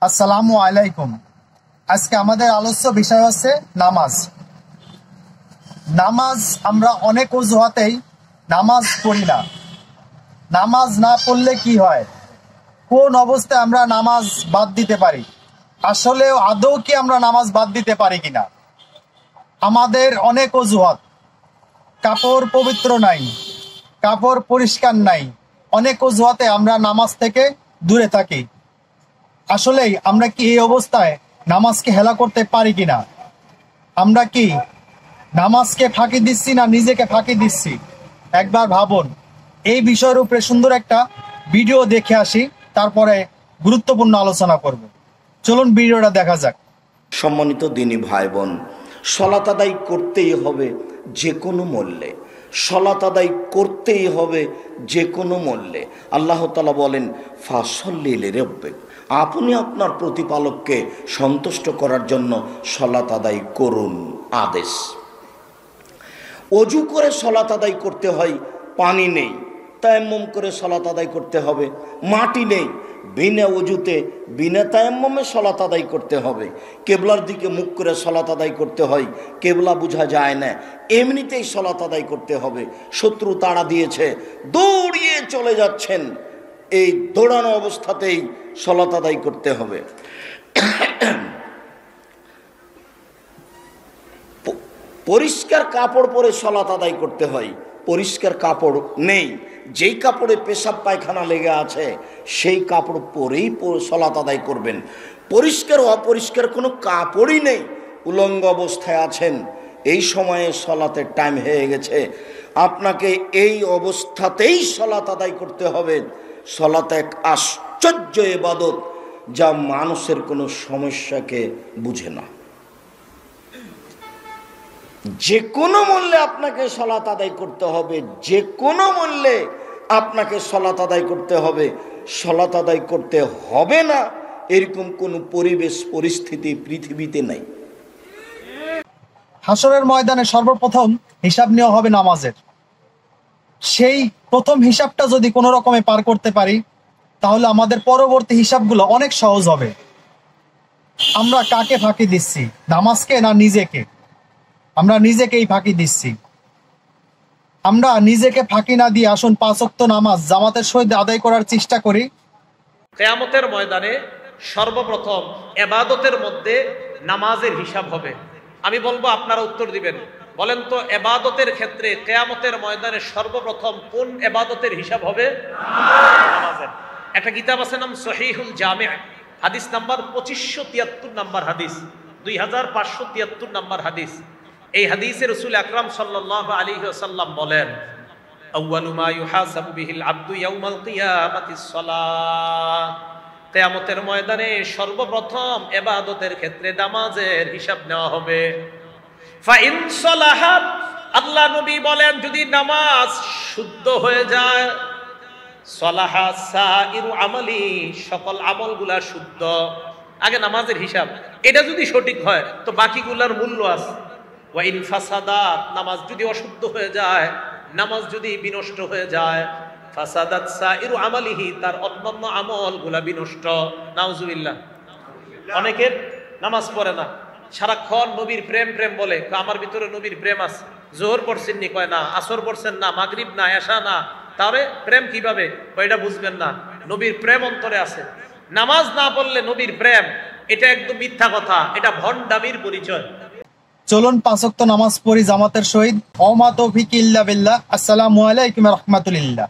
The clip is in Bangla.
আসসালামু আলাইকুম। আজকে আমাদের আলোচ্য বিষয় হচ্ছে নামাজ। নামাজ আমরা অনেক অজুহাতেই নামাজ পড়ি না। নামাজ না পড়লে কি হয়, কোন অবস্থায় আমরা নামাজ বাদ দিতে পারি, আসলে আদৌ কি আমরা নামাজ বাদ দিতে পারি কিনা। আমাদের অনেক অজুহাত, কাপড় পবিত্র নাই, কাপড় পরিষ্কার নাই, অনেক অজুহাতে আমরা নামাজ থেকে দূরে থাকি। আসলেই আমরা কি এই অবস্থায় নামাজকে হেলা করতে পারি কিনা? আমরা কি নামাজকে ফাঁকি দিচ্ছি না নিজেকে ফাঁকি দিচ্ছি? একবার ভাবুন। এই বিষয়ের উপরে সুন্দর একটা ভিডিও দেখে আসি, তারপরে গুরুত্বপূর্ণ আলোচনা করব। চলুন ভিডিওটা দেখা যাক। সম্মানিত দিনী ভাই বোন, সলাত আদায় করতেই হবে যে কোনো মূল্যে, সলাত আদায় করতেই হবে যে কোনো মূল্যে। আল্লাহ তাআলা বলেন ফাসল্লি লিরাব্বিক, আপনি আপনার প্রতিপালককে সন্তুষ্ট করার জন্য সলাত আদায় করুন আদেশ। অজু করে সলাত আদায় করতে হয়, পানি নেই, তায়াম্মুম করে সলাত আদায় করতে হবে। মাটি নেই, বিনা অজুতে বিনা তায়াম্মুমে সলাত আদায় করতে হবে। কেবলার দিকে মুখ করে সলাত আদায় করতে হয়, কেবলা বোঝা যায় না, এমনিতেই সলাত আদায় করতে হবে। শত্রু তাড়া দিয়েছে, দৌড়িয়ে চলে যাচ্ছেন, এই দৌড়ানো অবস্থাতেই সলাত আদায় করতে হবে। পরিষ্কার কাপড় পরে সলাত আদায় করতে হয়, পরিষ্কার কাপড় নেই, যেই কাপড়ে পেশাব পায়খানা লেগে আছে সেই কাপড় পরেই সলাত আদায় করবেন। পরিষ্কার অপরিষ্কার কোনো কাপড়ই নেই, উলঙ্গ অবস্থায় আছেন, এই সময়ে সলাতের টাইম হয়ে গেছে, আপনাকে এই অবস্থাতেই সলাত আদায় করতে হবে। সলাত এক আশ্চর্য ইবাদত, যা মানুষের কোনো সমস্যাকে বুঝে না। যে কোনো মূল্যে আপনাকে সলাত আদায় করতে হবে, যে কোনো মূল্যে আপনাকে সলাত আদায় করতে হবে। সলাত আদায় করতে হবে না এরকম কোনো পরিবেশ পরিস্থিতি পৃথিবীতে নাই। হাসরের ময়দানে সর্বপ্রথম হিসাব নেওয়া হবে নামাজের। সেই প্রথম হিসাবটা যদি কোনো রকমে পার করতে পারি, তাহলে আমাদের পরবর্তী হিসাবগুলো অনেক সহজ হবে। আমরা কাকে ফাঁকি দিচ্ছি, নামাজকে না নিজেকে? আমরা নিজেকেই ফাঁকি দিচ্ছি। আমরা নিজেকে ফাঁকি না দিয়ে আসুন 5 ওয়াক্ত নামাজ জামাতের সহিত আদায় করার চেষ্টা করি। কিয়ামতের ময়দানে সর্বপ্রথম ইবাদতের মধ্যে নামাজের হিসাব হবে। আমি বলবো, আপনারা উত্তর দিবেন। বলেন তো, ইবাদতের ক্ষেত্রে কিয়ামতের ময়দানে সর্বপ্রথম কোন ইবাদতের হিসাব হবে? নামাজের। একটা কিতাব আছে, নাম সহিহুল জামি', হাদিস নাম্বার 2573 নাম্বার হাদিস, 2573 নাম্বার হাদিস। এই হাদিসে রাসূল আকরাম সাল্লাল্লাহু আলাইহি ওয়াসাল্লাম বলেন, আউয়ালু মা ইউহাসাবু বিহিল আবদু ইয়াউমাল কিয়ামাতিস সালাহ। কিয়ামতের ময়দানে সর্বপ্রথম ইবাদতের ক্ষেত্রে নামাজের হিসাব নেওয়া হবে। ফা ইন সালাহাত, আল্লাহ নবী বলেন, যদি নামাজ শুদ্ধ হয়ে যায়, সালাহা সাইরু আমালি, সকল আমলগুলা শুদ্ধ। আগে নামাজের হিসাব, এটা যদি সঠিক হয় তো বাকিগুলার মূল্য আছে। ওয়া ইন ফাসাদাত, নামাজ যদি অশুদ্ধ হয়ে যায়, নামাজ যদি বিনষ্ট হয়ে যায়, ফাসাদাত সাইরু আমালিহি, তার অন্যান্য আমলগুলা বিনষ্ট। নাউজুবিল্লাহ। অনেকের নামাজ পড়ে না, সারাক্ষণ নবীর প্রেম প্রেম বলে। আমার ভিতরে নবীর প্রেম আছে। জোহর পড়ছেন নি? কয় না। আসর পড়ছেন না, মাগরিব না, এশা না। তাহলে প্রেম কিভাবে? এটা বুঝবেন না। নবীর প্রেম অন্তরে আছে। নামাজ না পড়লে নবীর প্রেম, এটা একদম মিথ্যা কথা, এটা ভণ্ডামির পরিচয়। চলুন 5 ওয়াক্ত নামাজ পড়ি জামাতের সহিত। ওয়া মা তৌফিক ইল্লা বিল্লাহ। আসসালামু আলাইকুম ওয়া রাহমাতুল্লাহ।